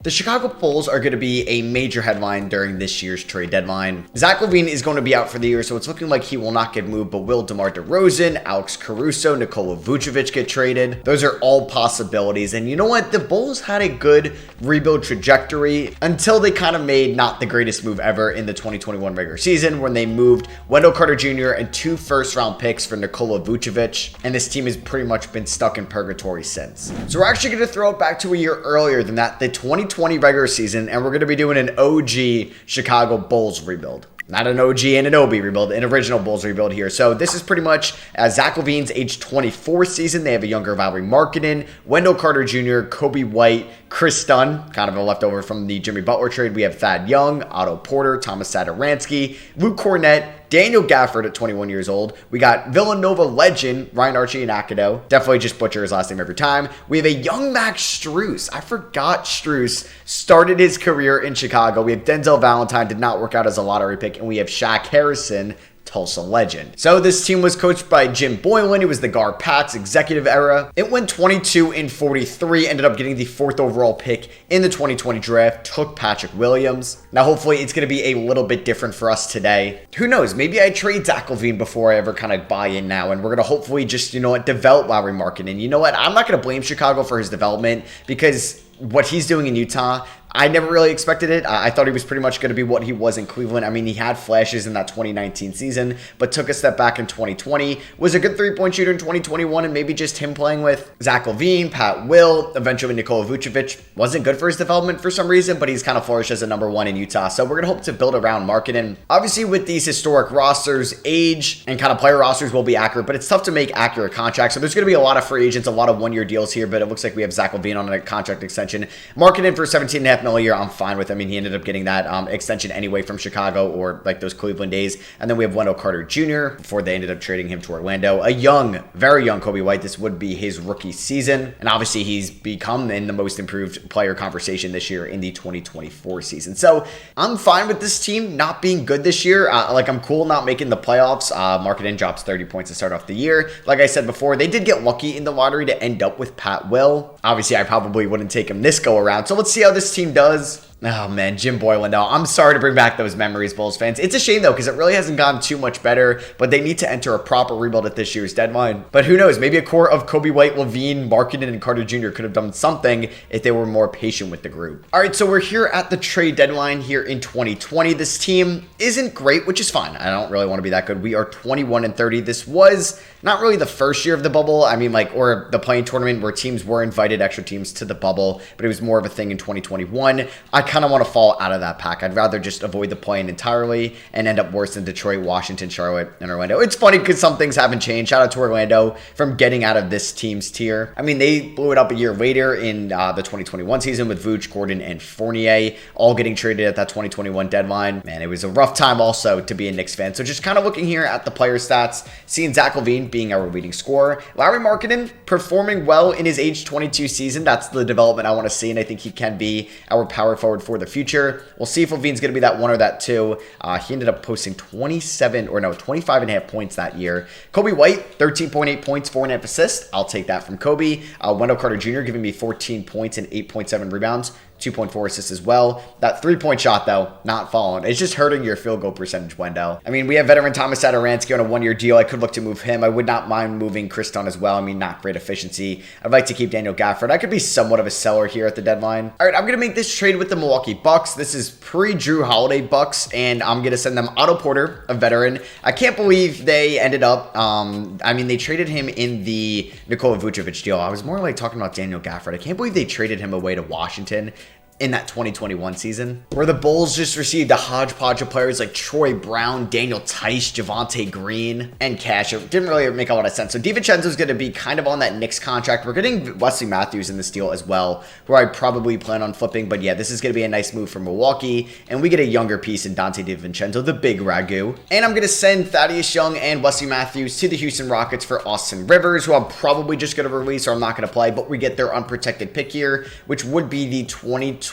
The Chicago Bulls are going to be a major headline during this year's trade deadline. Zach LaVine is going to be out for the year, so it's looking like he will not get moved, but will DeMar DeRozan, Alex Caruso, Nikola Vucevic get traded? Those are all possibilities, and you know what? The Bulls had a good rebuild trajectory until they kind of made not the greatest move ever in the 2021 regular season when they moved Wendell Carter Jr. and 2 first-round picks for Nikola Vucevic, and this team has pretty much been stuck in purgatory since. So we're actually going to throw it back to a year earlier than that, the 2020 regular season, and we're going to be doing an OG Chicago Bulls rebuild. Not an OG and an OB rebuild, an original Bulls rebuild here. So this is pretty much Zach LaVine's age 24 season. They have a younger Lauri Markkanen, Wendell Carter Jr., Kobe White, Chris Dunn, kind of a leftover from the Jimmy Butler trade. We have Thad Young, Otto Porter, Thomas Satoransky, Luke Cornett, Daniel Gafford at 21 years old. We got Villanova legend Ryan Arcidiacono. Definitely just butcher his last name every time. We have a young Max Strus. I forgot Strus started his career in Chicago. We have Denzel Valentine, did not work out as a lottery pick. And we have Shaq Harrison, Tulsa legend. So this team was coached by Jim Boylan. He was the Gar Pats executive era. It went 22-43, ended up getting the 4th overall pick in the 2020 draft, took Patrick Williams. Now hopefully it's going to be a little bit different for us today. Who knows, maybe I trade Zach LaVine before I ever kind of buy in now, and we're going to hopefully just, develop Lauri Markkanen. You know what, I'm not going to blame Chicago for his development because what he's doing in Utah, I never really expected it. I thought he was pretty much going to be what he was in Cleveland. I mean, he had flashes in that 2019 season, but took a step back in 2020. Was a good three-point shooter in 2021, and maybe just him playing with Zach LaVine, Pat Will, eventually Nikola Vucevic wasn't good for his development for some reason, but he's kind of flourished as a number 1 in Utah. So we're going to hope to build around Markkanen. Obviously, with these historic rosters, age and kind of player rosters will be accurate, but it's tough to make accurate contracts. So there's going to be a lot of free agents, a lot of one-year deals here, but it looks like we have Zach LaVine on a contract extension. Markkanen for $17.5 million a year, I'm fine with. I mean, he ended up getting that extension anyway from Chicago or like those Cleveland days. And then we have Wendell Carter Jr. before they ended up trading him to Orlando. A young, very young Kobe White. This would be his rookie season. And obviously he's become in the most improved player conversation this year in the 2024 season. So I'm fine with this team not being good this year. I'm cool not making the playoffs. Markkanen drops 30 points to start off the year. Like I said before, they did get lucky in the lottery to end up with Pat Will. Obviously, I probably wouldn't take him this go around. So let's see how this team does. Oh man, Jim Boylan. No, I'm sorry to bring back those memories, Bulls fans. It's a shame though, because it really hasn't gotten too much better, but they need to enter a proper rebuild at this year's deadline. But who knows, maybe a core of Kobe White, LaVine, Markkanen, and Carter Jr. could have done something if they were more patient with the group. All right, so we're here at the trade deadline here in 2020. This team isn't great, which is fine. I don't really want to be that good. We are 21-30. This was not really the first year of the bubble. I mean, or the playing tournament where teams were invited, extra teams to the bubble, but it was more of a thing in 2021. I kind of want to fall out of that pack. I'd rather just avoid the play-in entirely and end up worse than Detroit, Washington, Charlotte, and Orlando. It's funny because some things haven't changed. Shout out to Orlando from getting out of this team's tier. I mean, they blew it up a year later in the 2021 season with Vooch, Gordon, and Fournier all getting traded at that 2021 deadline. Man, it was a rough time also to be a Knicks fan. So just kind of looking here at the player stats, seeing Zach LaVine being our leading scorer. Lauri Markkanen performing well in his age 22 season. That's the development I want to see, and I think he can be our power forward for the future. We'll see if LaVine's going to be that 1 or that 2. He ended up posting 25.5 points that year. Kobe White, 13.8 points, 4.5 assists. I'll take that from Kobe. Wendell Carter Jr. giving me 14 points and 8.7 rebounds. 2.4 assists as well. That 3-point shot, though, not falling. It's just hurting your field goal percentage, Wendell. I mean, we have veteran Thomas Satoransky on a 1-year deal. I could look to move him. I would not mind moving Chris Dunn as well. I mean, not great efficiency. I'd like to keep Daniel Gafford. I could be somewhat of a seller here at the deadline. All right, I'm going to make this trade with the Milwaukee Bucks. This is pre-Drew Holiday Bucks, and I'm going to send them Otto Porter, a veteran. I can't believe they ended up, they traded him in the Nikola Vucevic deal. I was more like talking about Daniel Gafford. I can't believe they traded him away to Washington in that 2021 season, where the Bulls just received a hodgepodge of players like Troy Brown, Daniel Tice, Javonte Green, and cash. It didn't really make a lot of sense. So DiVincenzo's going to be kind of on that Knicks contract. We're getting Wesley Matthews in this deal as well, who I probably plan on flipping. But yeah, this is going to be a nice move for Milwaukee, and we get a younger piece in Dante DiVincenzo, the big ragu. And I'm going to send Thaddeus Young and Wesley Matthews to the Houston Rockets for Austin Rivers, who I'm probably just going to release or I'm not going to play, but we get their unprotected pick here, which would be the 2021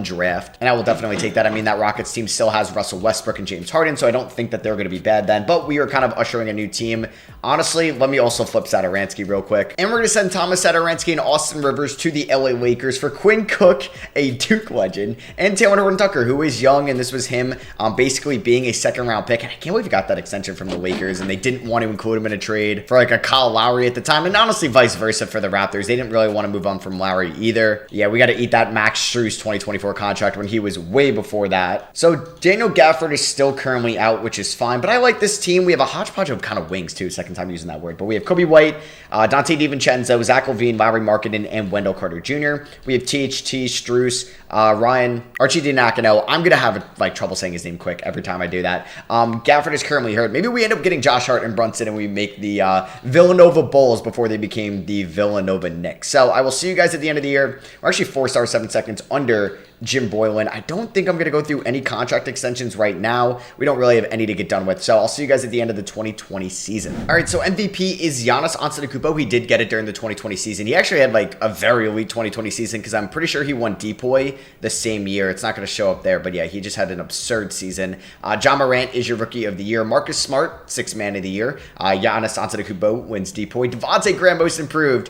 draft, and I will definitely take that. I mean, that Rockets team still has Russell Westbrook and James Harden, so I don't think that they're going to be bad then, but we are kind of ushering a new team Honestly, let me also flip Satoransky real quick. And we're going to send Thomas Satoransky and Austin Rivers to the LA Lakers for Quinn Cook, a Duke legend, and Taylor Horton-Tucker, who is young, and this was him basically being a second-round pick. And I can't believe he got that extension from the Lakers, and they didn't want to include him in a trade for like a Kyle Lowry at the time, and honestly vice versa for the Raptors. They didn't really want to move on from Lowry either. Yeah, we got to eat that Max Strus 2024 contract when he was way before that. So Daniel Gafford is still currently out, which is fine, but I like this team. We have a hodgepodge of kind of wings too, second time using that word, but we have Kobe White, Dante DiVincenzo, Zach LaVine, Lowry Markkanen, and Wendell Carter Jr. We have THT, Strus, Ryan, Archie DiNacino. I'm going to have like trouble saying his name quick every time I do that. Gafford is currently hurt. Maybe we end up getting Josh Hart and Brunson and we make the Villanova Bulls before they became the Villanova Knicks. So I will see you guys at the end of the year. We're actually 4 stars, 7 seconds under Jim Boylan. I don't think I'm going to go through any contract extensions right now. We don't really have any to get done with. So I'll see you guys at the end of the 2020 season. All right, so MVP is Giannis Antetokounmpo. He did get it during the 2020 season. He actually had like a very elite 2020 season because I'm pretty sure he won DPOY the same year. It's not going to show up there, but yeah, he just had an absurd season. John Morant is your Rookie of the Year. Marcus Smart, 6th Man of the Year. Giannis Antetokounmpo wins DPOY. Devontae Graham, Most Improved.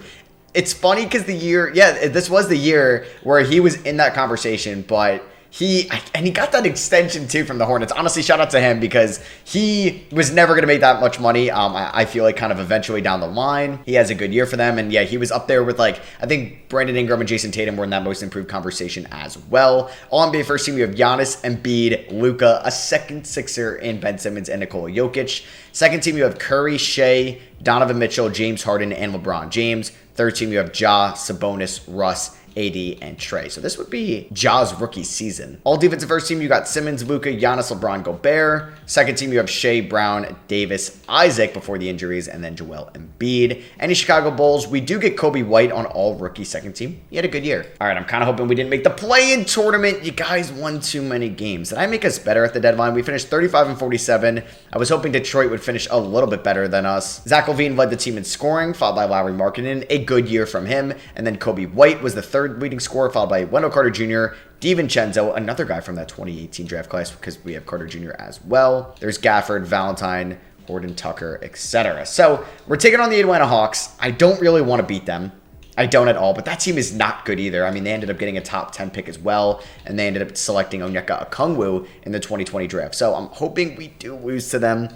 It's funny because this was the year where he was in that conversation, but he got that extension too from the Hornets. Honestly, shout out to him because he was never going to make that much money. I feel like kind of eventually down the line, he has a good year for them. And yeah, he was up there with like, I think Brandon Ingram and Jason Tatum were in that Most Improved conversation as well. All NBA first team, you have Giannis, Embiid, Luka, a second Sixer in Ben Simmons and Nikola Jokic. Second team, you have Curry, Shea, Donovan Mitchell, James Harden, and LeBron James. Third team, you have Ja, Sabonis, Russ, AD, and Trey. So this would be Ja's rookie season. All defensive first team, you got Simmons, Luka, Giannis, LeBron, Gobert. Second team, you have Shea, Brown, Davis, Isaac before the injuries, and then Joel Embiid. Any Chicago Bulls, we do get Kobe White on all rookie second team. He had a good year. All right, I'm kind of hoping we didn't make the play-in tournament. You guys won too many games. Did I make us better at the deadline? We finished 35-47. I was hoping Detroit would finish a little bit better than us. Zach LaVine led the team in scoring, followed by Lowry Markkanen. A good year from him. And then Kobe White was the third leading scorer, followed by Wendell Carter Jr., DiVincenzo, another guy from that 2018 draft class because we have Carter Jr. as well. There's Gafford, Valentine, Horton-Tucker, etc. So we're taking on the Atlanta Hawks. I don't really want to beat them. I don't at all, but that team is not good either. I mean, they ended up getting a top 10 pick as well, and they ended up selecting Onyeka Okongwu in the 2020 draft. So I'm hoping we do lose to them.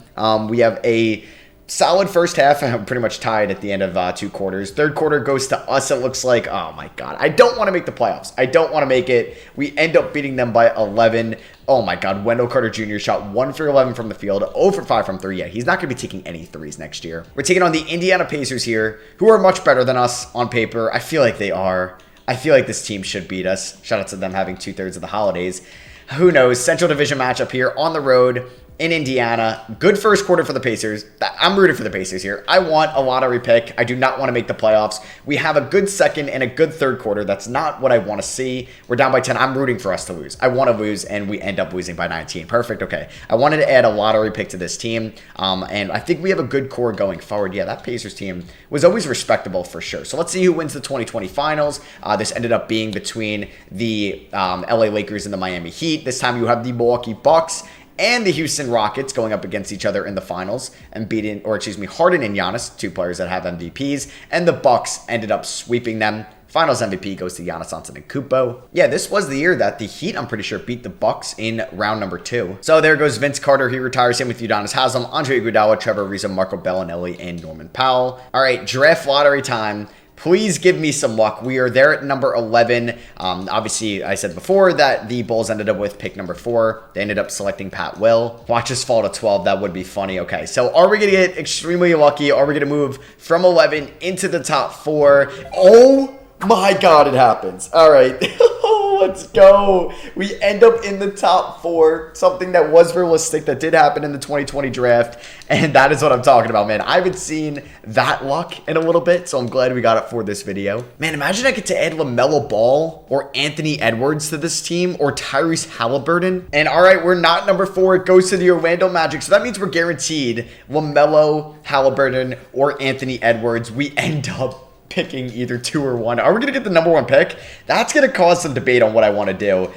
We have a solid first half. I'm pretty much tied at the end of 2 quarters. Third quarter goes to us. It looks like, oh my God, I don't want to make the playoffs. I don't want to make it. We end up beating them by 11. Oh my God, Wendell Carter Jr. shot 1 for 11 from the field, 0 for 5 from 3. Yeah, he's not going to be taking any threes next year. We're taking on the Indiana Pacers here, who are much better than us on paper. I feel like they are. I feel like this team should beat us. Shout out to them having 2/3 of the holidays. Who knows? Central Division matchup here on the road in Indiana. Good first quarter for the Pacers. I'm rooting for the Pacers here. I want a lottery pick. I do not want to make the playoffs. We have a good second and a good third quarter. That's not what I want to see. We're down by 10. I'm rooting for us to lose. I want to lose, and we end up losing by 19. Perfect. Okay. I wanted to add a lottery pick to this team, and I think we have a good core going forward. Yeah, that Pacers team was always respectable for sure. So let's see who wins the 2020 finals. This ended up being between the LA Lakers and the Miami Heat. This time you have the Milwaukee Bucks and the Houston Rockets going up against each other in the finals and Harden and Giannis, 2 players that have MVPs, and the Bucks ended up sweeping them. Finals MVP goes to Giannis Antetokounmpo. Yeah, this was the year that the Heat, I'm pretty sure, beat the Bucks in round number 2. So there goes Vince Carter. He retires. Same with Udonis Haslem, Andre Iguodala, Trevor Ariza, Marco Bellinelli, and Norman Powell. All right, draft lottery time. Please give me some luck. We are there at number 11. Obviously, I said before that the Bulls ended up with pick number 4. They ended up selecting Pat Will. Watch us fall to 12. That would be funny. Okay, so are we going to get extremely lucky? Are we going to move from 11 into the top 4? Oh my God, it happens. All right. Let's go. We end up in the top 4, something that was realistic, that did happen in the 2020 draft, and that is what I'm talking about, man. I haven't seen that luck in a little bit, so I'm glad we got it for this video. Man, imagine I get to add LaMelo Ball or Anthony Edwards to this team or Tyrese Halliburton. And all right, we're not number 4. It goes to the Orlando Magic, so that means we're guaranteed LaMelo, Halliburton, or Anthony Edwards. We end up picking either 2 or 1. Are we going to get the number 1 pick? That's going to cause some debate on what I want to do.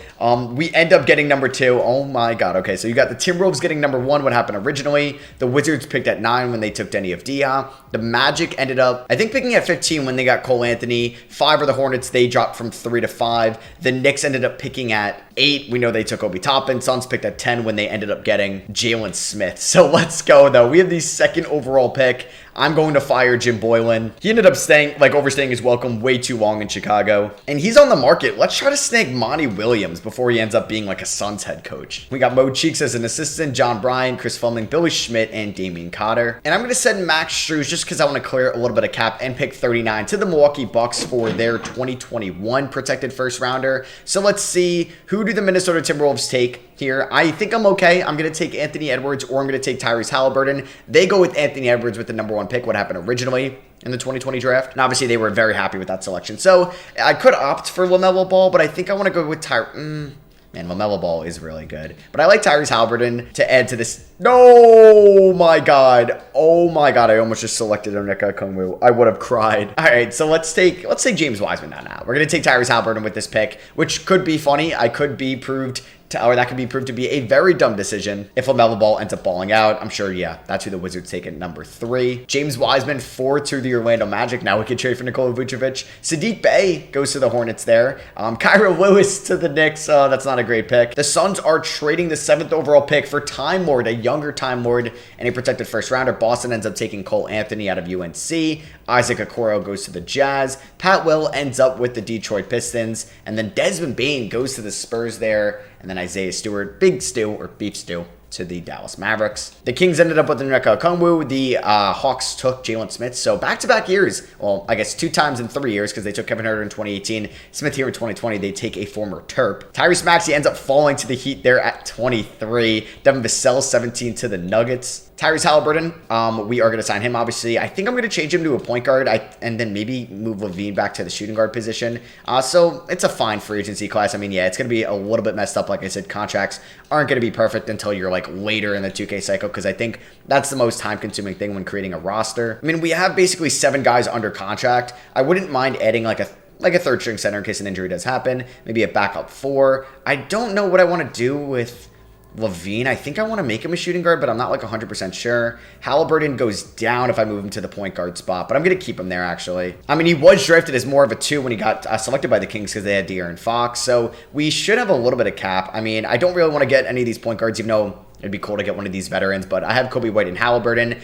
We end up getting number 2. Oh my god. Okay, so you got the Timberwolves getting number 1. What happened originally? The Wizards picked at 9 when they took Denny Avdija. The Magic ended up, I think, picking at 15 when they got Cole Anthony. 5 are the Hornets. They dropped from 3 to 5. The Knicks ended up picking at 8. We know they took Obi Toppin. Suns picked at 10 when they ended up getting Jalen Smith. So let's go, though. We have the 2nd overall pick. I'm going to fire Jim Boylan. He ended up overstaying his welcome way too long in Chicago. And he's on the market. Let's try to snag Monty Williams before he ends up being like a Suns head coach. We got Mo Cheeks as an assistant, John Bryan, Chris Fleming, Billy Schmidt, and Damian Cotter. And I'm going to send Max Strus just because I want to clear a little bit of cap and pick 39 to the Milwaukee Bucks for their 2021 protected first rounder. So let's see, who do the Minnesota Timberwolves take here? I think I'm okay. I'm going to take Anthony Edwards or I'm going to take Tyrese Halliburton. They go with Anthony Edwards with the number 1 pick. What happened originally in the 2020 draft. And obviously they were very happy with that selection. So I could opt for LaMelo Ball, but I think I want to go with Man, LaMelo Ball is really good. But I like Tyrese Halliburton to add to this. No, my God. Oh my God. I almost just selected Onyeka Okongwu. I would have cried. All right, so let's take James Wiseman now. We're going to take Tyrese Halliburton with this pick, which could be funny. That could be proved to be a very dumb decision if LaMelo Ball ends up balling out. I'm sure, yeah, that's who the Wizards take at number 3. James Wiseman 4 to the Orlando Magic. Now we can trade for Nikola Vucevic. Sadiq Bey goes to the Hornets there. Kyra Lewis to the Knicks. That's not a great pick. The Suns are trading the 7th overall pick for Time Lord, a younger Time Lord, and a protected first rounder. Boston ends up taking Cole Anthony out of UNC. Isaac Okoro goes to the Jazz. Pat Will ends up with the Detroit Pistons. And then Desmond Bane goes to the Spurs there. And then Isaiah Stewart, Big Stew or Beef Stew, to the Dallas Mavericks. The Kings ended up with Onyeka Okongwu. The Hawks took Jalen Smith. So back-to-back years. Well, I guess 2 times in 3 years because they took Kevin Huerter in 2018. Smith here in 2020. They take a former Terp. Tyrese Maxey ends up falling to the Heat there at 23. Devin Vassell, 17 to the Nuggets. Tyrese Halliburton, we are going to sign him, obviously. I think I'm going to change him to a point guard and then maybe move Levine back to the shooting guard position. So it's a fine free agency class. I mean, yeah, it's going to be a little bit messed up. Like I said, contracts aren't going to be perfect until you're like later in the 2K cycle because I think that's the most time-consuming thing when creating a roster. I mean, we have basically 7 guys under contract. I wouldn't mind adding like a 3rd string center in case an injury does happen. Maybe a backup 4. I don't know what I want to do with Levine. I think I want to make him a shooting guard, but I'm not like 100% sure. Halliburton goes down if I move him to the point guard spot, but I'm going to keep him there, actually. I mean, he was drafted as more of a 2 when he got selected by the Kings because they had De'Aaron Fox, so we should have a little bit of cap. I mean, I don't really want to get any of these point guards, even though it'd be cool to get one of these veterans, but I have Kobe White and Halliburton.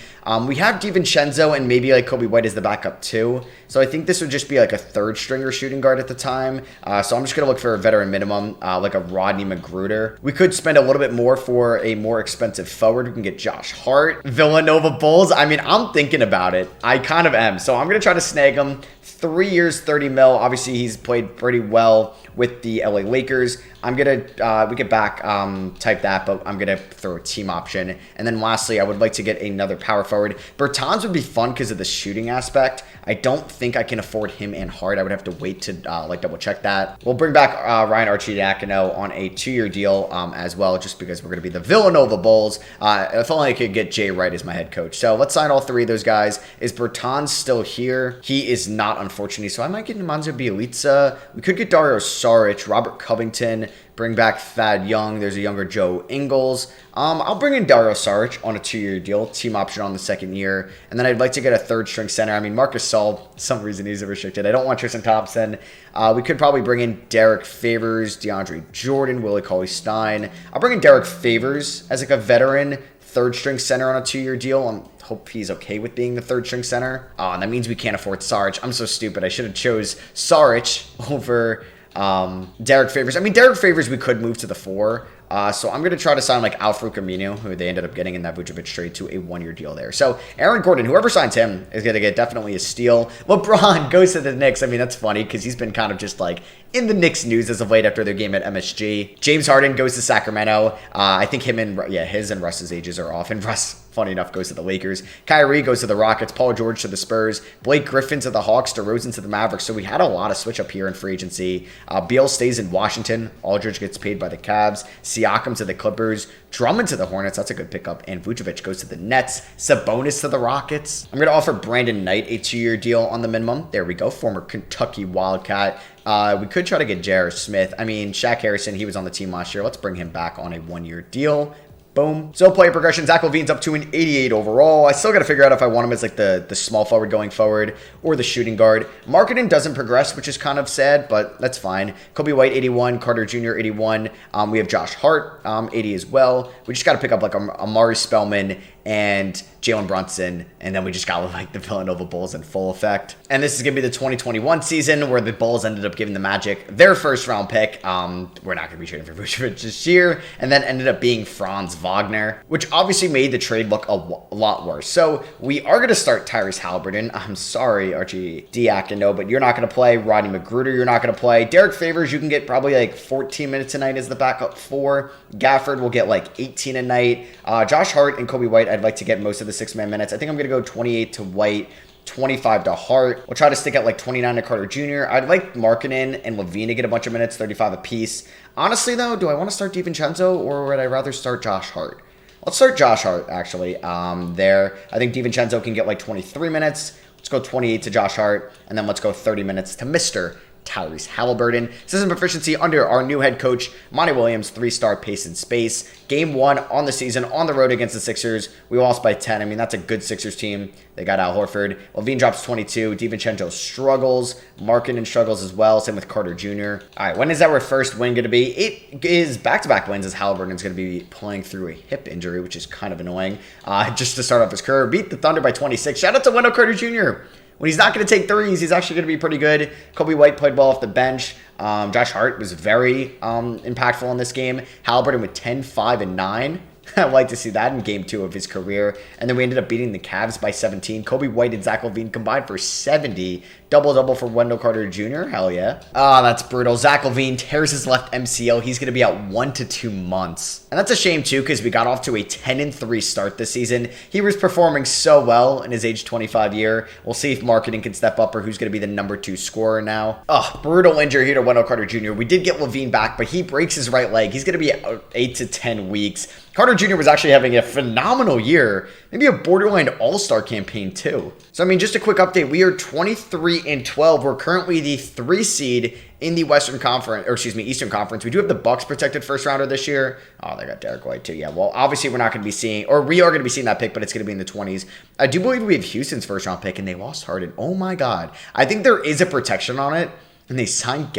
We have DiVincenzo and maybe like Kobe White as the backup too. So I think this would just be like a 3rd stringer shooting guard at the time. So I'm just going to look for a veteran minimum, like a Rodney Magruder. We could spend a little bit more for a more expensive forward. We can get Josh Hart. Villanova Bulls. I mean, I'm thinking about it. I kind of am. So I'm going to try to snag him. 3 years, 30 mil. Obviously, he's played pretty well with the LA Lakers. I'm going to, we could back type that, but I'm going to throw a team option. And then lastly, I would like to get another power forward. Bertans would be fun because of the shooting aspect. I don't think I can afford him and Hart. I would have to wait to double check that. We'll bring back Ryan Arcidiacono on a 2-year deal as well, just because we're going to be the Villanova Bulls. If only I could get Jay Wright as my head coach. So let's sign all 3 of those guys. Is Bertans still here? He is not, unfortunately. So I might get Nemanja Bjelica. We could get Dario Saric, Robert Covington, bring back Thad Young. There's a younger Joe Ingles. I'll bring in Dario Saric on a 2-year deal, team option on the 2nd year. And then I'd like to get a 3rd string center. I mean, Marcus Saul, for some reason he's restricted. I don't want Tristan Thompson. We could probably bring in Derek Favors, DeAndre Jordan, Willie Cauley-Stein. I'll bring in Derek Favors as like a veteran 3rd string center on a 2-year deal. Hope he's okay with being the 3rd string center. And that means we can't afford Saric. I'm so stupid. I should have chose Saric over Derek Favors. I mean, Derek Favors we could move to the 4. So I'm going to try to sign like Al-Farouq Aminu, who they ended up getting in that Vucevic trade, to a 1-year deal there. So Aaron Gordon, whoever signs him, is going to get definitely a steal. LeBron goes to the Knicks. I mean, that's funny because he's been kind of just like in the Knicks news as of late after their game at MSG. James Harden goes to Sacramento. I think his and Russ's ages are off. And Russ, funny enough, goes to the Lakers. Kyrie goes to the Rockets. Paul George to the Spurs. Blake Griffin to the Hawks. DeRozan to the Mavericks. So we had a lot of switch up here in free agency. Beal stays in Washington. Aldridge gets paid by the Cavs. Siakam to the Clippers, Drummond to the Hornets, that's a good pickup, and Vucevic goes to the Nets, Sabonis to the Rockets. I'm going to offer Brandon Knight a 2-year deal on the minimum. There we go, former Kentucky Wildcat. We could try to get J.R. Smith. I mean, Shaq Harrison, he was on the team last year. Let's bring him back on a 1-year deal. Boom. So player progression, Zach LaVine's up to an 88 overall. I still got to figure out if I want him as like the small forward going forward or the shooting guard. Marketing doesn't progress, which is kind of sad, but that's fine. Kobe White, 81. Carter Jr., 81. We have Josh Hart, 80 as well. We just got to pick up like Amari Spellman and Jalen Brunson, and then we just got like the Villanova Bulls in full effect. And this is going to be the 2021 season where the Bulls ended up giving the Magic their first round pick. We're not going to be trading for Vucevic this year, and then ended up being Franz Wagner, which obviously made the trade look a lot worse. So we are going to start Tyrese Halliburton. I'm sorry, Archie Diacono, but you're not going to play. Rodney McGruder, you're not going to play. Derek Favors, you can get probably like 14 minutes a night as the backup 4. Gafford will get like 18 a night. Josh Hart and Kobe White, I'd like to get most of the 6-man minutes. I think I'm going to go 28 to White, 25 to Hart. We'll try to stick at like 29 to Carter Jr. I'd like Markkanen and LaVine to get a bunch of minutes, 35 apiece. Honestly, though, do I want to start DiVincenzo or would I rather start Josh Hart? Let's start Josh Hart, actually, there. I think DiVincenzo can get like 23 minutes. Let's go 28 to Josh Hart, and then let's go 30 minutes to Mr. Tyrese Halliburton. System proficiency under our new head coach, Monty Williams, 3-star pace and space. Game 1 on the season on the road against the Sixers. We lost by 10. I mean, that's a good Sixers team. They got Al Horford. LaVine drops 22. DiVincenzo struggles. Markkanen struggles as well. Same with Carter Jr. All right, when is our first win going to be? It is back-to-back wins as Halliburton's going to be playing through a hip injury, which is kind of annoying. Just to start off his career, beat the Thunder by 26. Shout out to Wendell Carter Jr. When he's not going to take threes, he's actually going to be pretty good. Kobe White played well off the bench. Josh Hart was very impactful in this game. Halliburton with 10, 5, and 9. I'd like to see that in game 2 of his career. And then we ended up beating the Cavs by 17. Kobe White and Zach LaVine combined for 70. Double-double for Wendell Carter Jr. Hell yeah. That's brutal. Zach LaVine tears his left MCL. He's going to be out 1 to 2 months. And that's a shame, too, because we got off to a 10-3 start this season. He was performing so well in his age 25 year. We'll see if Markkanen can step up or who's going to be the number 2 scorer now. Brutal injury here to Wendell Carter Jr. We did get LaVine back, but he breaks his right leg. He's going to be out 8 to 10 weeks. Carter Jr. was actually having a phenomenal year. Maybe a borderline all-star campaign, too. So, I mean, just a quick update. We are 23-12. We're currently the 3 seed in the Eastern Conference. We do have the Bucks protected first rounder this year. Oh, they got Derek White, too. Yeah, well, obviously, we're not going to be seeing, or we are going to be seeing that pick, but it's going to be in the 20s. I do believe we have Houston's first round pick, and they lost Harden. Oh, my God. I think there is a protection on it, and they signed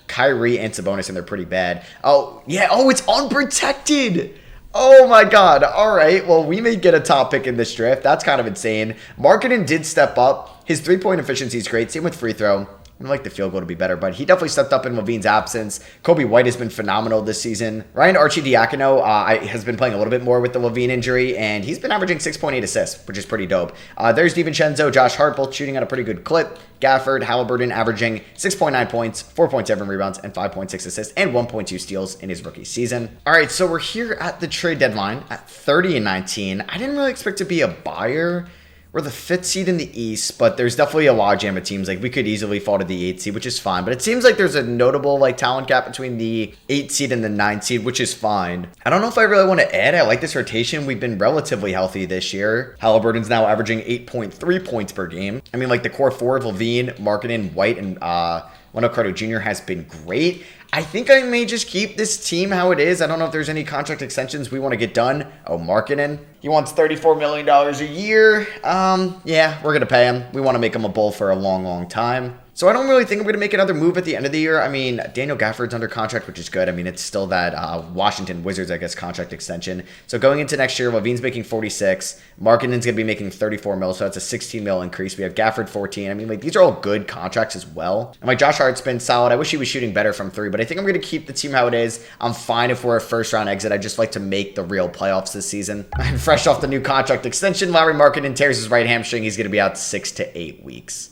Kyrie and Sabonis, and they're pretty bad. Oh, yeah. Oh, it's unprotected. Oh, my God. All right. Well, we may get a top pick in this draft. That's kind of insane. Markkanen did step up. His three-point efficiency is great. Same with free throw. I'd like the field goal to be better, but he definitely stepped up in LaVine's absence. Kobe White has been phenomenal this season. Ryan Arcidiacono has been playing a little bit more with the LaVine injury, and he's been averaging 6.8 assists, which is pretty dope. There's DiVincenzo, Josh Hart, both shooting at a pretty good clip. Gafford, Halliburton averaging 6.9 points, 4.7 rebounds, and 5.6 assists, and 1.2 steals in his rookie season. All right, so we're here at the trade deadline at 30-19. I didn't really expect to be a buyer. We're the 5th seed in the East, but there's definitely a logjam of teams. Like, we could easily fall to the 8th seed, which is fine. But it seems like there's a notable, talent gap between the 8th seed and the 9th seed, which is fine. I don't know if I really want to add. I like this rotation. We've been relatively healthy this year. Halliburton's now averaging 8.3 points per game. I mean, the core 4 of LaVine, Markkanen, White, and Wendell Carter Jr. has been great. I think I may just keep this team how it is. I don't know if there's any contract extensions we want to get done. Oh, Markkanen. He wants $34 million a year. Yeah, we're going to pay him. We want to make him a Bull for a long, long time. So I don't really think I'm going to make another move at the end of the year. I mean, Daniel Gafford's under contract, which is good. I mean, it's still that Washington Wizards, contract extension. So going into next year, LaVine's making 46. Markkanen's going to be making 34 mil, so that's a 16 mil increase. We have Gafford 14. I mean, these are all good contracts as well. And Josh Hart's been solid. I wish he was shooting better from 3, but I think I'm going to keep the team how it is. I'm fine if we're a first-round exit. I just like to make the real playoffs this season. And fresh off the new contract extension, Lauri Markkanen tears his right hamstring. He's going to be out 6 to 8 weeks.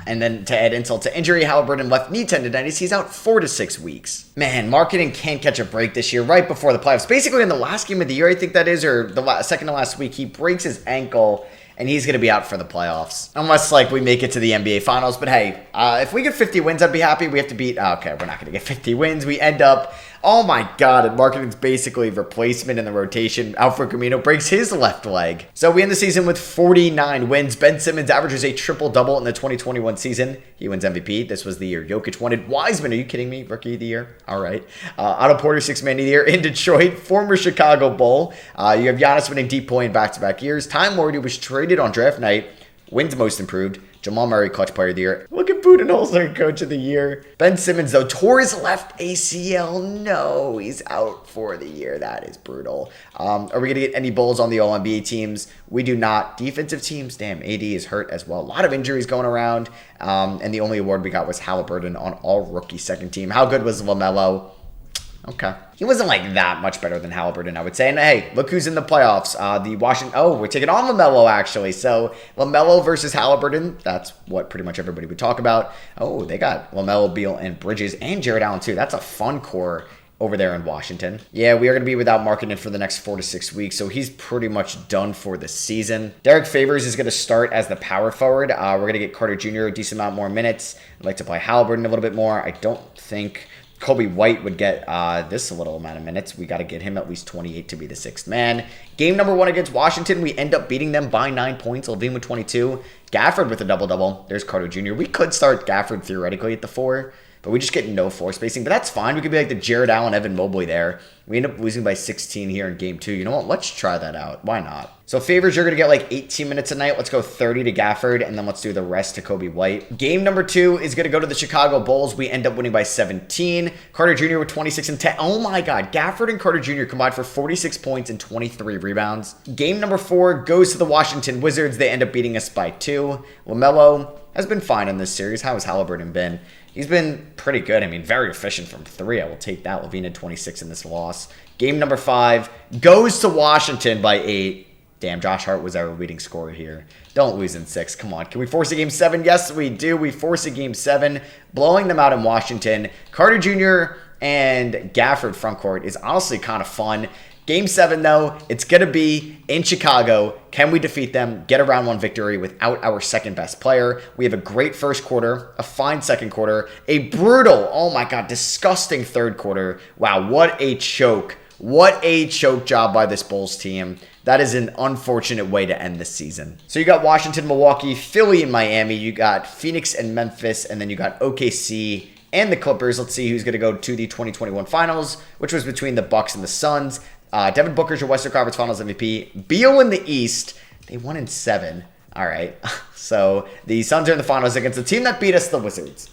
And then to add insult to injury, Halliburton left knee tendonitis. He's out 4 to 6 weeks. Man, Markkanen can't catch a break this year right before the playoffs. Basically, in the last game of the year, I think that is, or the second to last week, he breaks his ankle, and he's going to be out for the playoffs. Unless, we make it to the NBA Finals. But hey, if we get 50 wins, I'd be happy. We have to beat... Okay, we're not going to get 50 wins. We end up Oh my god, and marketing's basically a replacement in the rotation. Alfred Camino breaks his left leg. So we end the season with 49 wins. Ben Simmons averages a triple-double in the 2021 season. He wins MVP. This was the year Jokic won it. Wiseman, are you kidding me? Rookie of the year? All right. Otto Porter, Sixth Man of the Year in Detroit. Former Chicago Bull. You have Giannis winning deep point back-to-back years. Time Lord, who was traded on draft night. Wins most improved. Jamal Murray, clutch player of the year. Look at Budenholzer, coach of the year. Ben Simmons, though, tore his left ACL. No, he's out for the year. That is brutal. Are we going to get any Bulls on the All-NBA teams? We do not. Defensive teams, damn, AD is hurt as well. A lot of injuries going around. And the only award we got was Halliburton on All-Rookie second team. How good was LaMelo? Okay. He wasn't like that much better than Halliburton, I would say. And hey, look who's in the playoffs. The Washington... Oh, we're taking on LaMelo, actually. So, LaMelo versus Halliburton. That's what pretty much everybody would talk about. Oh, they got LaMelo, Beal, and Bridges, and Jared Allen, too. That's a fun core over there in Washington. Yeah, we are going to be without Markkanen for the next 4 to 6 weeks, so he's pretty much done for the season. Derek Favors is going to start as the power forward. We're going to get Carter Jr. a decent amount more minutes. I'd like to play Halliburton a little bit more. I don't think Kobe White would get this little amount of minutes. We got to get him at least 28 to be the sixth man. Game number 1 against Washington, we end up beating them by 9 points. Levine with 22. Gafford with a double-double. There's Carter Jr. We could start Gafford theoretically at the 4, but we just get no floor spacing. But that's fine. We could be like the Jared Allen, Evan Mobley there. We end up losing by 16 here in game 2. You know what? Let's try that out. Why not? So Favors, you're going to get like 18 minutes a night. Let's go 30 to Gafford, and then let's do the rest to Kobe White. Game number 2 is going to go to the Chicago Bulls. We end up winning by 17. Carter Jr. with 26 and 10. Oh my God. Gafford and Carter Jr. combined for 46 points and 23 rebounds. Game number 4 goes to the Washington Wizards. They end up beating us by 2. LaMelo has been fine in this series. How has Halliburton been? He's been pretty good. I mean, very efficient from 3. I will take that. Levine had 26 in this loss. Game number 5 goes to Washington by 8. Damn, Josh Hart was our leading scorer here. Don't lose in 6. Come on. Can we force a game 7? Yes, we do. We force a game 7, blowing them out in Washington. Carter Jr. and Gafford frontcourt is honestly kind of fun. Game 7, though, it's going to be in Chicago. Can we defeat them, get a round 1 victory without our second best player? We have a great first quarter, a fine second quarter, a brutal, oh my God, disgusting third quarter. Wow, what a choke. What a choke job by this Bulls team. That is an unfortunate way to end this season. So you got Washington, Milwaukee, Philly, and Miami. You got Phoenix and Memphis, and then you got OKC and the Clippers. Let's see who's going to go to the 2021 Finals, which was between the Bucks and the Suns. Devin Booker's your Western Conference Finals MVP. Beal in the East. They won in 7. All right. So the Suns are in the Finals against the team that beat us, the Wizards.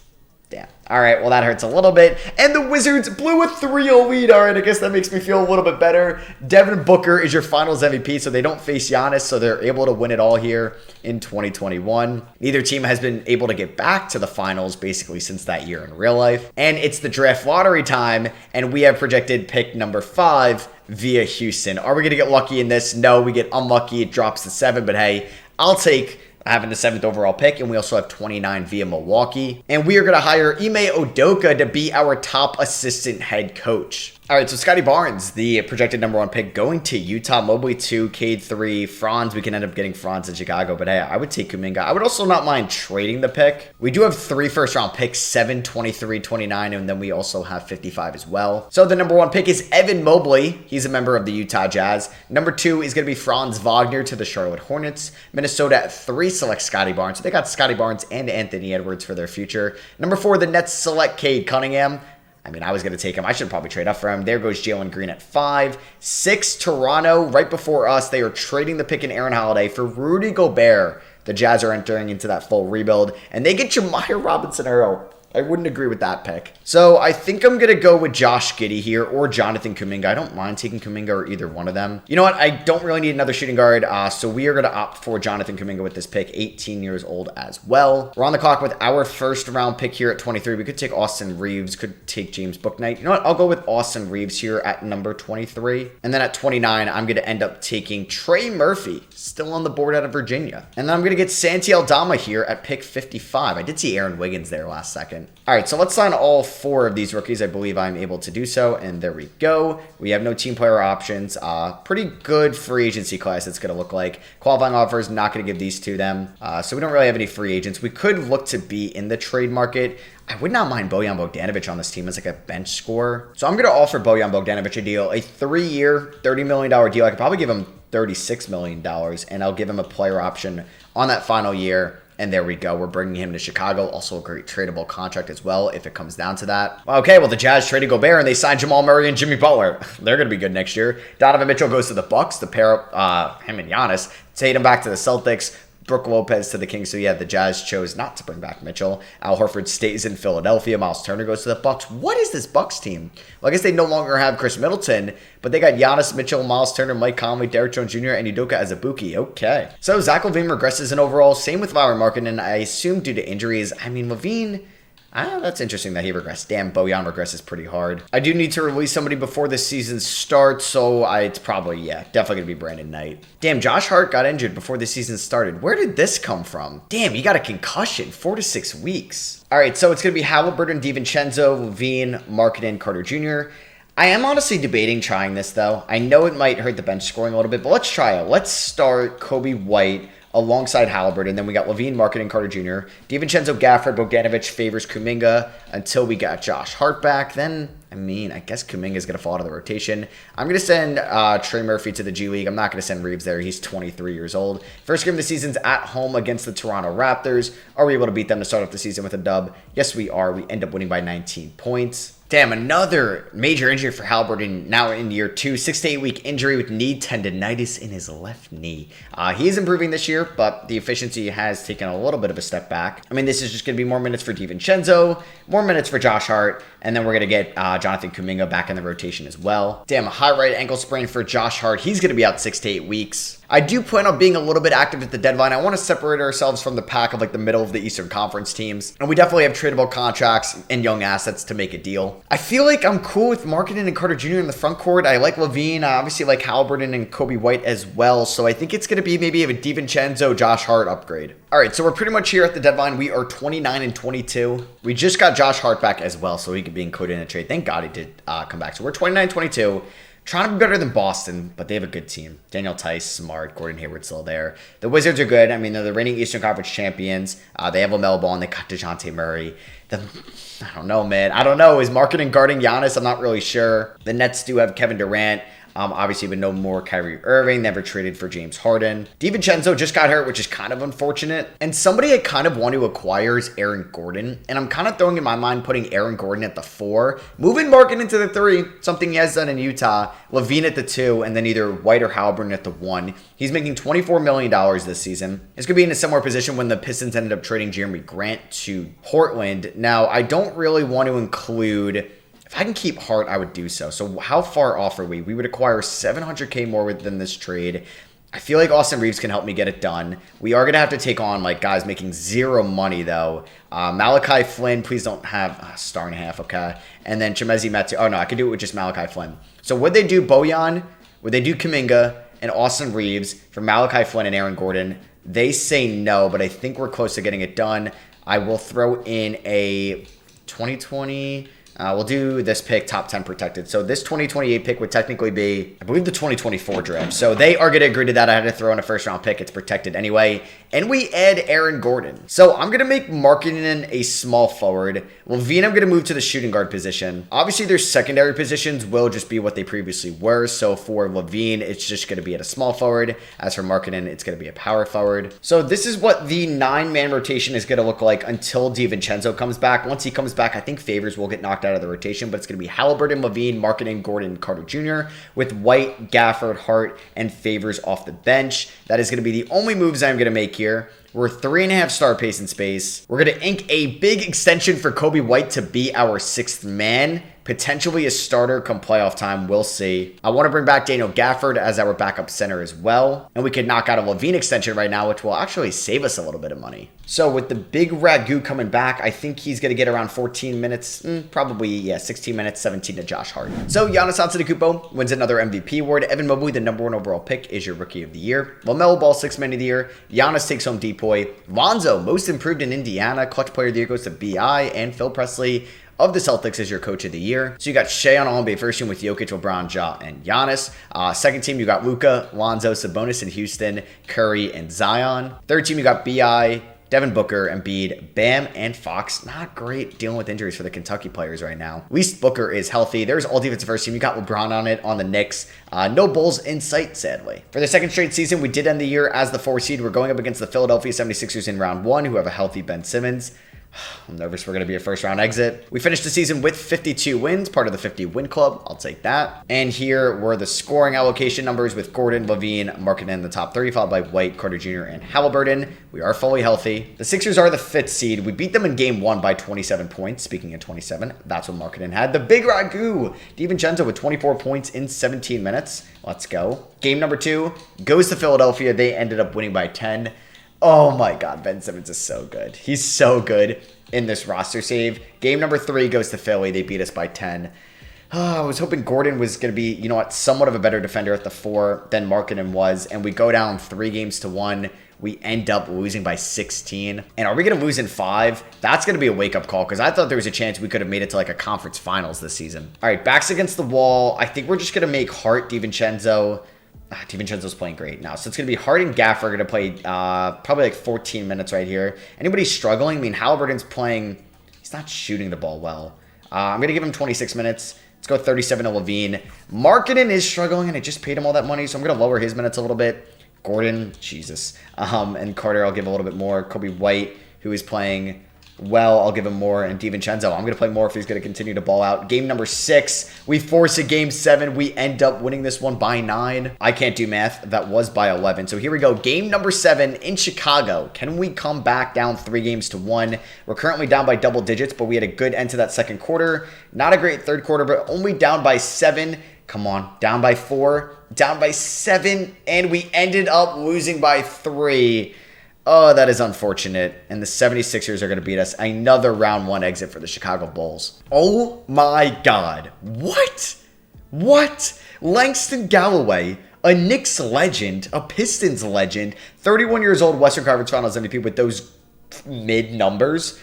Damn. All right, well, that hurts a little bit. And the Wizards blew a 3-0 lead. All right, I guess that makes me feel a little bit better. Devin Booker is your Finals MVP, so they don't face Giannis, so they're able to win it all here in 2021. Neither team has been able to get back to the Finals basically since that year in real life. And it's the draft lottery time, and we have projected pick number 5 via Houston. Are we going to get lucky in this? No, we get unlucky. It drops to 7, but hey, I'll take having the 7th overall pick, and we also have 29 via Milwaukee. And we are going to hire Ime Udoka to be our top assistant head coach. All right, so Scotty Barnes, the projected number 1 pick, going to Utah. Mobley 2, Cade 3, Franz. We can end up getting Franz in Chicago, but hey, I would take Kuminga. I would also not mind trading the pick. We do have 3 first-round picks, 7, 23, 29, and then we also have 55 as well. So the number 1 pick is Evan Mobley. He's a member of the Utah Jazz. Number 2 is going to be Franz Wagner to the Charlotte Hornets. Minnesota at 3 selects Scotty Barnes. So they got Scotty Barnes and Anthony Edwards for their future. Number 4, the Nets select Cade Cunningham. I mean, I was going to take him. I should probably trade up for him. There goes Jalen Green at 5. 6, Toronto. Right before us, they are trading the pick in Aaron Holiday for Rudy Gobert. The Jazz are entering into that full rebuild, and they get Jameer Robinson-Earl. I wouldn't agree with that pick. So I think I'm going to go with Josh Giddey here or Jonathan Kuminga. I don't mind taking Kuminga or either one of them. You know what? I don't really need another shooting guard. So we are going to opt for Jonathan Kuminga with this pick, 18 years old as well. We're on the clock with our first round pick here at 23. We could take Austin Reeves, could take James Bouknight. You know what? I'll go with Austin Reeves here at number 23. And then at 29, I'm going to end up taking Trey Murphy, still on the board out of Virginia. And then I'm going to get Santi Aldama here at pick 55. I did see Aaron Wiggins there last second. All right, so let's sign all 4 of these rookies, I believe I'm able to do so. And there we go. We have no team player options. Pretty good free agency class it's going to look like. Qualifying offers, not going to give these to them. So we don't really have any free agents. We could look to be in the trade market. I would not mind Bojan Bogdanovic on this team as like a bench scorer. So I'm going to offer Bojan Bogdanovic a deal, a 3-year, $30 million deal. I could probably give him $36 million, and I'll give him a player option on that final year. And there we go. We're bringing him to Chicago. Also a great tradable contract as well if it comes down to that. Okay, well, the Jazz traded Gobert, and they signed Jamal Murray and Jimmy Butler. They're going to be good next year. Donovan Mitchell goes to the Bucks to pair up him and Giannis. Tatum back to the Celtics. Brook Lopez to the Kings. So yeah, the Jazz chose not to bring back Mitchell. Al Horford stays in Philadelphia. Miles Turner goes to the Bucks. What is this Bucks team? Well, I guess they no longer have Chris Middleton, but they got Giannis, Mitchell, Miles Turner, Mike Conley, Derrick Jones Jr., and Udoka Azubuike. Okay. So Zach LaVine regresses in overall. Same with Lauri Markkanen. I assume due to injuries. I mean, LaVine... that's interesting that he regressed. Damn, Bojan regresses pretty hard. I do need to release somebody before the season starts, so it's probably, definitely going to be Brandon Knight. Damn, Josh Hart got injured before the season started. Where did this come from? Damn, he got a concussion, 4 to 6 weeks. All right, so it's going to be Halliburton, DiVincenzo, LaVine, Markkanen, Carter Jr. I am honestly debating trying this, though. I know it might hurt the bench scoring a little bit, but let's try it. Let's start Kobe White alongside Halliburton. Then we got LaVine, Markkanen, Carter Jr. DiVincenzo, Gafford, Bogdanovic, Favors, Kuminga until we got Josh Hart back. Then, I guess Kuminga is going to fall out of the rotation. I'm going to send Trey Murphy to the G League. I'm not going to send Reeves there. He's 23 years old. First game of the season's at home against the Toronto Raptors. Are we able to beat them to start off the season with a dub? Yes, we are. We end up winning by 19 points. Damn, another major injury for Halliburton now in year 2. 6 to 8 week injury with knee tendonitis in his left knee. He is improving this year, but the efficiency has taken a little bit of a step back. I mean, this is just going to be more minutes for DiVincenzo, more minutes for Josh Hart, and then we're going to get Jonathan Kuminga back in the rotation as well. Damn, a high right ankle sprain for Josh Hart. He's going to be out 6 to 8 weeks. I do plan on being a little bit active at the deadline. I want to separate ourselves from the pack of like the middle of the Eastern Conference teams. And we definitely have tradable contracts and young assets to make a deal. I feel like I'm cool with Markkanen and Carter Jr. in the front court. I like LaVine. I obviously like Halliburton and Kobe White as well. So I think it's going to be maybe a DiVincenzo, Josh Hart upgrade. All right, so we're pretty much here at the deadline. We are 29 and 22. We just got Josh Hart back as well, so he could be included in a trade. Thank God he did come back. So we're 29 22. Trying to be better than Boston, but they have a good team. Daniel Tice, Smart, Gordon Hayward still there. The Wizards are good. I mean, they're the reigning Eastern Conference champions. They have LaMelo Ball, and they got DeJounte Murray. I don't know, man. I don't know. Is Markkanen guarding Giannis? I'm not really sure. The Nets do have Kevin Durant. Obviously, with no more Kyrie Irving, never traded for James Harden. DiVincenzo just got hurt, which is kind of unfortunate. And somebody I kind of want to acquire is Aaron Gordon. And I'm kind of throwing in my mind putting Aaron Gordon at the 4, moving Markkanen into the 3, something he has done in Utah, LaVine at the 2, and then either White or Halliburton at the 1. He's making $24 million this season. It's going to be in a similar position when the Pistons ended up trading Jeremy Grant to Portland. Now, I don't really want to include... If I can keep Hart, I would do so. So how far off are we? We would acquire $700K more than this trade. I feel like Austin Reeves can help me get it done. We are going to have to take on like guys making zero money though. Malachi Flynn, please don't have a star and a half, okay? And then Chimezi Metu. Oh no, I could do it with just Malachi Flynn. So would they do Bojan? Would they do Kuminga and Austin Reeves for Malachi Flynn and Aaron Gordon? They say no, but I think we're close to getting it done. I will throw in a 2020... we'll do this pick, top 10 protected. So this 2028 pick would technically be, I believe, the 2024 draft. So they are going to agree to that. I had to throw in a first round pick. It's protected anyway. And we add Aaron Gordon. So I'm going to make Markkanen a small forward. LaVine, I'm going to move to the shooting guard position. Obviously, their secondary positions will just be what they previously were. So for LaVine, it's just going to be at a small forward. As for Markkanen, it's going to be a power forward. So this is what the 9-man rotation is going to look like until DiVincenzo comes back. Once he comes back, I think Favors will get knocked out of the rotation, but it's going to be Halliburton, LaVine, Markkanen, Gordon, Carter Jr. with White, Gafford, Hart, and Favors off the bench. That is going to be the only moves I'm going to make here. We're 3.5 star pace and space. We're going to ink a big extension for Kobe White to be our 6th man. Potentially a starter come playoff time. We'll see. I want to bring back Daniel Gafford as our backup center as well. And we could knock out a LaVine extension right now, which will actually save us a little bit of money. So with the big Ragu coming back, I think he's going to get around 14 minutes. Probably, 16 minutes, 17 to Josh Hart. So Giannis Antetokounmpo wins another MVP award. Evan Mobley, the #1 overall pick, is your Rookie of the Year. LaMelo Ball, 6th Man of the Year. Giannis takes home Depoy. Lonzo, Most Improved in Indiana. Clutch Player of the Year goes to B.I. And Phil Presley, of the Celtics as your coach of the year. So you got Shea on All-NBA first team with Jokic, LeBron, Ja, and Giannis. Second team, you got Luka, Lonzo, Sabonis in Houston, Curry, and Zion. Third team, you got B.I., Devin Booker, Embiid, Bam, and Fox. Not great dealing with injuries for the Kentucky players right now. At least Booker is healthy. There's all defensive first team. You got LeBron on it on the Knicks. No Bulls in sight, sadly. For the second straight season, we did end the year as the 4 seed. We're going up against the Philadelphia 76ers in round 1, who have a healthy Ben Simmons. I'm nervous we're going to be a first round exit. We finished the season with 52 wins, part of the 50 win club. I'll take that. And here were the scoring allocation numbers with Gordon, Levine, Markkanen in the top 30, followed by White, Carter Jr., and Halliburton. We are fully healthy. The Sixers are the 5th seed. We beat them in game 1 by 27 points. Speaking of 27, that's what Markkanen had. The big Ragu, DiVincenzo with 24 points in 17 minutes. Let's go. Game number 2 goes to Philadelphia. They ended up winning by 10. Oh my God, Ben Simmons is so good. He's so good in this roster save. Game number 3 goes to Philly. They beat us by 10. I was hoping Gordon was going to be, somewhat of a better defender at the 4 than Markkanen was. And we go down 3-1. We end up losing by 16. And are we going to lose in 5? That's going to be a wake-up call because I thought there was a chance we could have made it to like a conference finals this season. All right, backs against the wall. I think we're just going to make Hart, DiVincenzo. DiVincenzo's playing great now. So it's going to be Hart and Gaffer going to play probably like 14 minutes right here. Anybody struggling? I mean, Halliburton's playing. He's not shooting the ball well. I'm going to give him 26 minutes. Let's go 37 to Levine. Markkanen is struggling, and I just paid him all that money, so I'm going to lower his minutes a little bit. Gordon, Jesus. And Carter, I'll give a little bit more. Kobe White, who is playing well, I'll give him more. And DiVincenzo, I'm going to play more if he's going to continue to ball out. Game number 6, we force a game 7. We end up winning this one by 9. I can't do math. That was by 11. So here we go. Game number 7 in Chicago. Can we come back down 3-1? We're currently down by double digits, but we had a good end to that second quarter. Not a great third quarter, but only down by 7. Come on. Down by 4. Down by 7. And we ended up losing by 3. Oh, that is unfortunate. And the 76ers are going to beat us. Another round 1 exit for the Chicago Bulls. Oh my God. What? Langston Galloway, a Knicks legend, a Pistons legend, 31 years old, Western Conference Finals MVP with those mid numbers.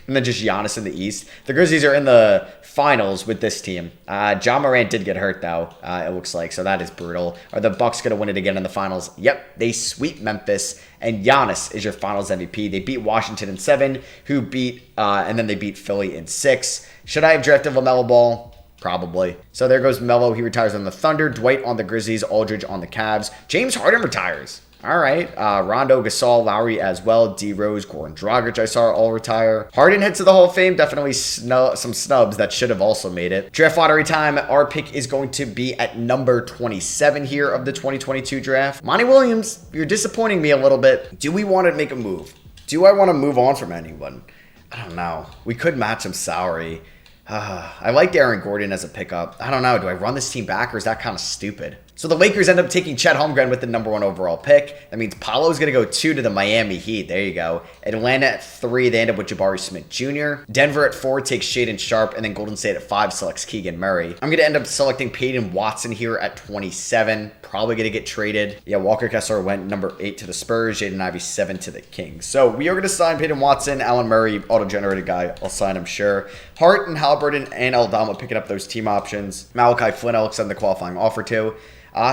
And then just Giannis in the East. The Grizzlies are in the finals with this team. John Morant did get hurt, though, it looks like. So that is brutal. Are the Bucks going to win it again in the finals? Yep, they sweep Memphis. And Giannis is your finals MVP. They beat Washington in 7, and then they beat Philly in 6. Should I have drafted LaMelo Ball? Probably. So there goes Melo. He retires on the Thunder. Dwight on the Grizzlies. Aldridge on the Cavs. James Harden retires. All right. Rondo, Gasol, Lowry as well. D. Rose, Goran Dragic, I saw all retire. Harden heads to the Hall of Fame. Definitely some snubs that should have also made it. Draft lottery time. Our pick is going to be at number 27 here of the 2022 draft. Monty Williams, you're disappointing me a little bit. Do we want to make a move? Do I want to move on from anyone? I don't know. We could match some salary. I like Aaron Gordon as a pickup. I don't know. Do I run this team back or is that kind of stupid? So the Lakers end up taking Chet Holmgren with the number 1 overall pick. That means Paolo's going to go 2 to the Miami Heat. There you go. Atlanta at 3. They end up with Jabari Smith Jr. Denver at 4 takes Shaedon Sharpe. And then Golden State at 5 selects Keegan Murray. I'm going to end up selecting Peyton Watson here at 27. Probably going to get traded. Yeah, Walker Kessler went number 8 to the Spurs. Jaden Ivey 7 to the Kings. So we are going to sign Peyton Watson. Alan Murray, auto-generated guy. I'll sign him, sure. Hart and Halliburton and Aldama picking up those team options. Malachi Flynn, I'll extend the qualifying offer to.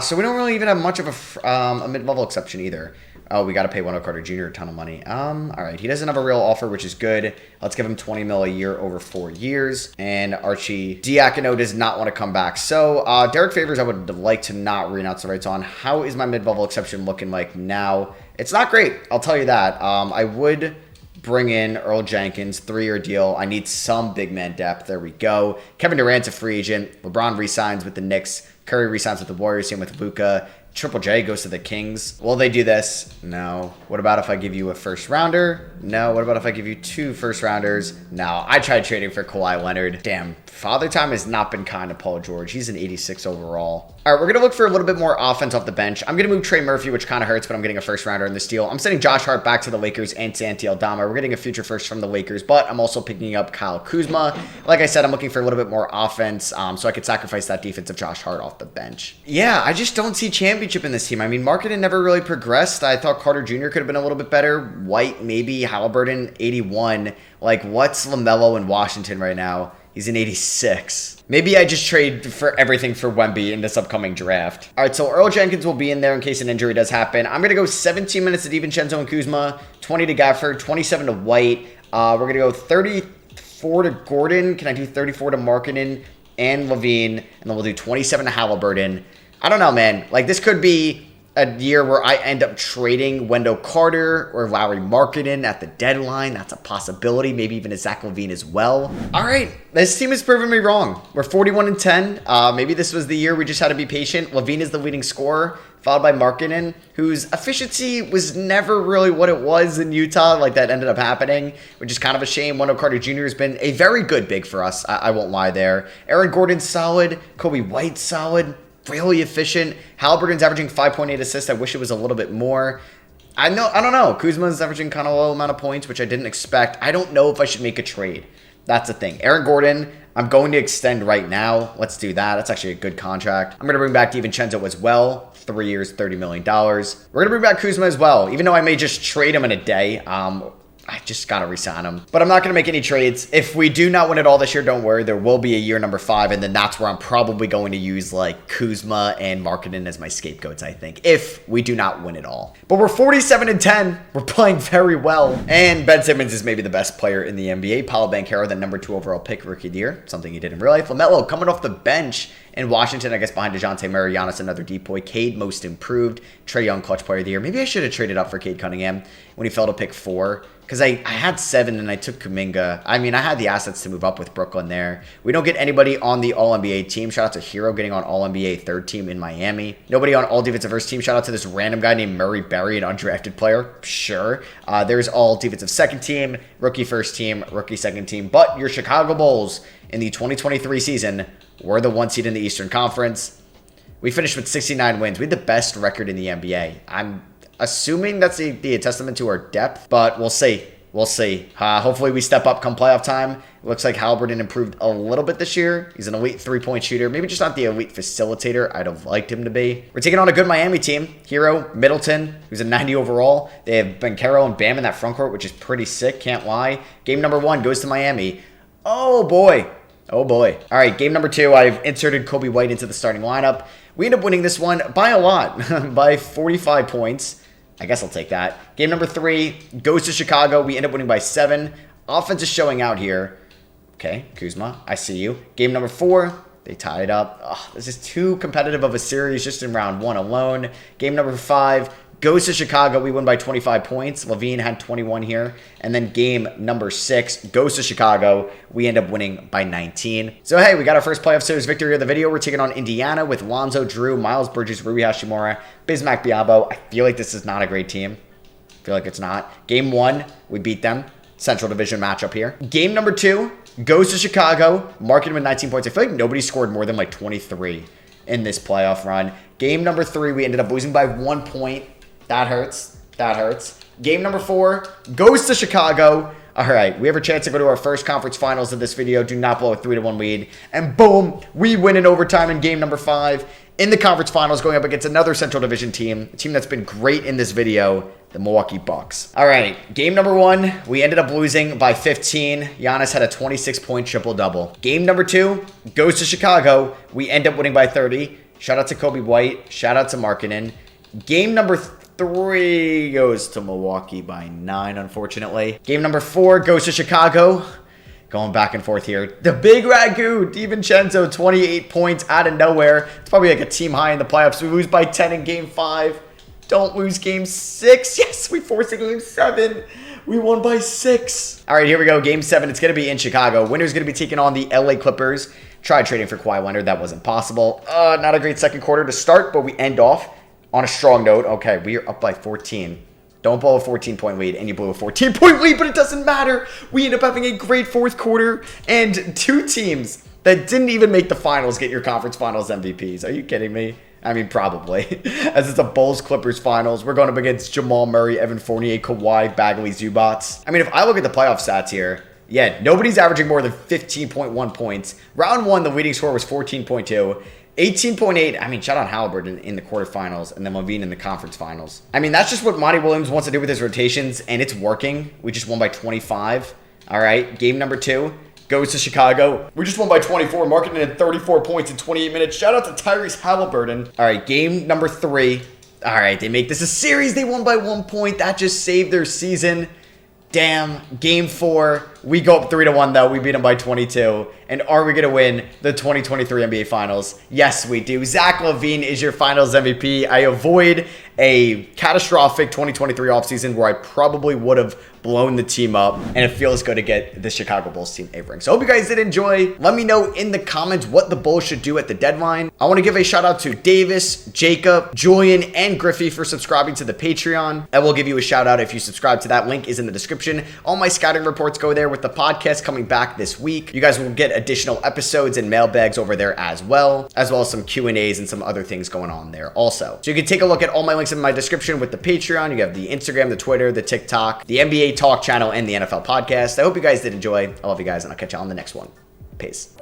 So we don't really even have much of a mid-level exception either. Oh, we got to pay Wendell Carter Jr. a ton of money. All right, he doesn't have a real offer, which is good. Let's give him $20 million a year over 4 years. And Archie Diacono does not want to come back. So Derek Favors, I would like to not re-announce the rights on. How is my mid-level exception looking like now? It's not great, I'll tell you that. I would bring in Earl Jenkins, 3-year deal. I need some big man depth. There we go. Kevin Durant's a free agent. LeBron re-signs with the Knicks. Curry re-signs with the Warriors. Same with Luka. Triple J goes to the Kings. Will they do this? No. What about if I give you a first rounder? No. What about if I give you 2 first rounders? No. I tried trading for Kawhi Leonard. Damn. Father time has not been kind to Paul George. He's an 86 overall. All right, we're going to look for a little bit more offense off the bench. I'm going to move Trey Murphy, which kind of hurts, but I'm getting a first rounder in this deal. I'm sending Josh Hart back to the Lakers and Santi Aldama. We're getting a future first from the Lakers, but I'm also picking up Kyle Kuzma. Like I said, I'm looking for a little bit more offense, so I could sacrifice that defensive Josh Hart off the bench. Yeah, I just don't see championship in this team. I mean, Markkanen never really progressed. I thought Carter Jr. could have been a little bit better. White, maybe. Halliburton, 81. Like, what's LaMelo in Washington right now? He's an 86. Maybe I just trade for everything for Wemby in this upcoming draft. All right, so Earl Jenkins will be in there in case an injury does happen. I'm going to go 17 minutes to DiVincenzo and Kuzma, 20 to Gafford, 27 to White. We're going to go 34 to Gordon. Can I do 34 to Markkanen and Levine? And then we'll do 27 to Halliburton. I don't know, man. Like, this could be a year where I end up trading Wendell Carter or Lauri Markkanen at the deadline. That's a possibility. Maybe even a Zach LaVine as well. All right, this team has proven me wrong. We're 41-10. Maybe this was the year we just had to be patient. LaVine is the leading scorer, followed by Markkanen, whose efficiency was never really what it was in Utah. Like, that ended up happening, which is kind of a shame. Wendell Carter Jr. has been a very good big for us. I won't lie there. Aaron Gordon's solid. Kobe White's solid. Really efficient. Halliburton's averaging 5.8 assists. I wish it was a little bit more. I don't know. Kuzma's averaging kind of a low amount of points, which I didn't expect. I don't know if I should make a trade. That's the thing. Aaron Gordon, I'm going to extend right now. Let's do that. That's actually a good contract. I'm going to bring back DiVincenzo as well. 3 years, $30 million. We're going to bring back Kuzma as well, even though I may just trade him in a day. I just got to resign him. But I'm not going to make any trades. If we do not win it all this year, don't worry. There will be a year number 5, and then that's where I'm probably going to use, like, Kuzma and Markkanen as my scapegoats, I think, if we do not win it all. But we're 47-10. We're playing very well. And Ben Simmons is maybe the best player in the NBA. Paolo Banchero, the number 2 overall pick, rookie of the year. Something you didn't realize. LaMelo coming off the bench in Washington, I guess, behind DeJounte Murray, Giannis, another depoy. Cade, most improved. Trae Young, clutch player of the year. Maybe I should have traded up for Cade Cunningham when he fell to pick 4. Because I had 7 and I took Kuminga. I mean, I had the assets to move up with Brooklyn there. We don't get anybody on the All-NBA team. Shout out to Hero getting on All-NBA 3rd team in Miami. Nobody on All-Defensive First team. Shout out to this random guy named Murray Berry, an undrafted player. Sure. There's All-Defensive 2nd team, Rookie 1st team, Rookie 2nd team. But your Chicago Bulls in the 2023 season were the 1 seed in the Eastern Conference. We finished with 69 wins. We had the best record in the NBA. I'm assuming that's a testament to our depth, but we'll see. We'll see. Hopefully we step up come playoff time. It looks like Halliburton improved a little bit this year. He's an elite 3-point shooter. Maybe just not the elite facilitator I'd have liked him to be. We're taking on a good Miami team. Hero, Middleton, who's a 90 overall. They have Banchero and Bam in that front court, which is pretty sick. Can't lie. Game number 1 goes to Miami. Oh, boy. Oh, boy. All right, game number 2, I've inserted Kobe White into the starting lineup. We end up winning this one by a lot, by 45 points. I guess I'll take that. Game number 3 goes to Chicago. We end up winning by 7. Offense is showing out here. Okay, Kuzma, I see you. Game number 4, they tied up. Oh, this is too competitive of a series just in round 1 alone. Game number 5 goes to Chicago. We win by 25 points. LaVine had 21 here. And then game number 6 goes to Chicago. We end up winning by 19. So, hey, we got our first playoff series victory of the video. We're taking on Indiana with Lonzo, Drew, Miles Bridges, Rui Hashimura, Bismack Biyombo. I feel like this is not a great team. I feel like it's not. Game 1, we beat them. Central Division matchup here. Game number 2 goes to Chicago. Markkanen with 19 points. I feel like nobody scored more than like 23 in this playoff run. Game number 3, we ended up losing by 1 point. That hurts. That hurts. Game number 4 goes to Chicago. All right, we have a chance to go to our first conference finals of this video. Do not blow a 3-1 lead. And boom, we win in overtime in game number 5 in the conference finals, going up against another Central Division team, a team that's been great in this video, the Milwaukee Bucks. All right, game number 1, we ended up losing by 15. Giannis had a 26-point triple-double. Game number 2 goes to Chicago. We end up winning by 30. Shout out to Kobe White. Shout out to Markkanen. Game number 3 goes to Milwaukee by 9, unfortunately. Game number 4 goes to Chicago. Going back and forth here. The big Ragu, DiVincenzo, 28 points out of nowhere. It's probably like a team high in the playoffs. We lose by 10 in game 5. Don't lose game 6. Yes, we forced a game 7. We won by 6. All right, here we go. Game 7. It's going to be in Chicago. Winner's going to be taking on the LA Clippers. Tried trading for Kawhi Leonard. That wasn't possible. Not a great second quarter to start, but we end off on a strong note. Okay, we are up by 14. Don't blow a 14-point lead, and you blew a 14-point lead, but it doesn't matter. We end up having a great fourth quarter, and 2 teams that didn't even make the finals get your conference finals MVPs. Are you kidding me? I mean, probably. As it's a Bulls-Clippers finals, we're going up against Jamal Murray, Evan Fournier, Kawhi, Bagley, Zubats. I mean, if I look at the playoff stats here, yeah, nobody's averaging more than 15.1 points. Round 1, the leading score was 14.2. 18.8, I mean, shout out Halliburton in the quarterfinals and then LaVine in the conference finals. I mean, that's just what Monty Williams wants to do with his rotations, and it's working. We just won by 25. All right, game number 2 goes to Chicago. We just won by 24, marking it at 34 points in 28 minutes. Shout out to Tyrese Halliburton. All right, game number 3. All right, they make this a series. They won by 1 point. That just saved their season. Damn, game 4. We go up 3-1 though. We beat them by 22. And are we going to win the 2023 NBA Finals? Yes, we do. Zach LaVine is your Finals MVP. I avoid a catastrophic 2023 offseason where I probably would have blown the team up, and it feels good to get the Chicago Bulls team a ring. So I hope you guys did enjoy. Let me know in the comments what the Bulls should do at the deadline. I want to give a shout out to Davis, Jacob, Julian, and Griffey for subscribing to the Patreon. I will give you a shout out if you subscribe to that. Link is in the description. All my scouting reports go there with the podcast coming back this week. You guys will get additional episodes and mailbags over there as well as some Q&As and some other things going on there also. So you can take a look at all my links in my description with the Patreon. You have the Instagram, the Twitter, the TikTok, the NBA Talk channel, and the NFL podcast. I hope you guys did enjoy. I love you guys, and I'll catch you on the next one. Peace.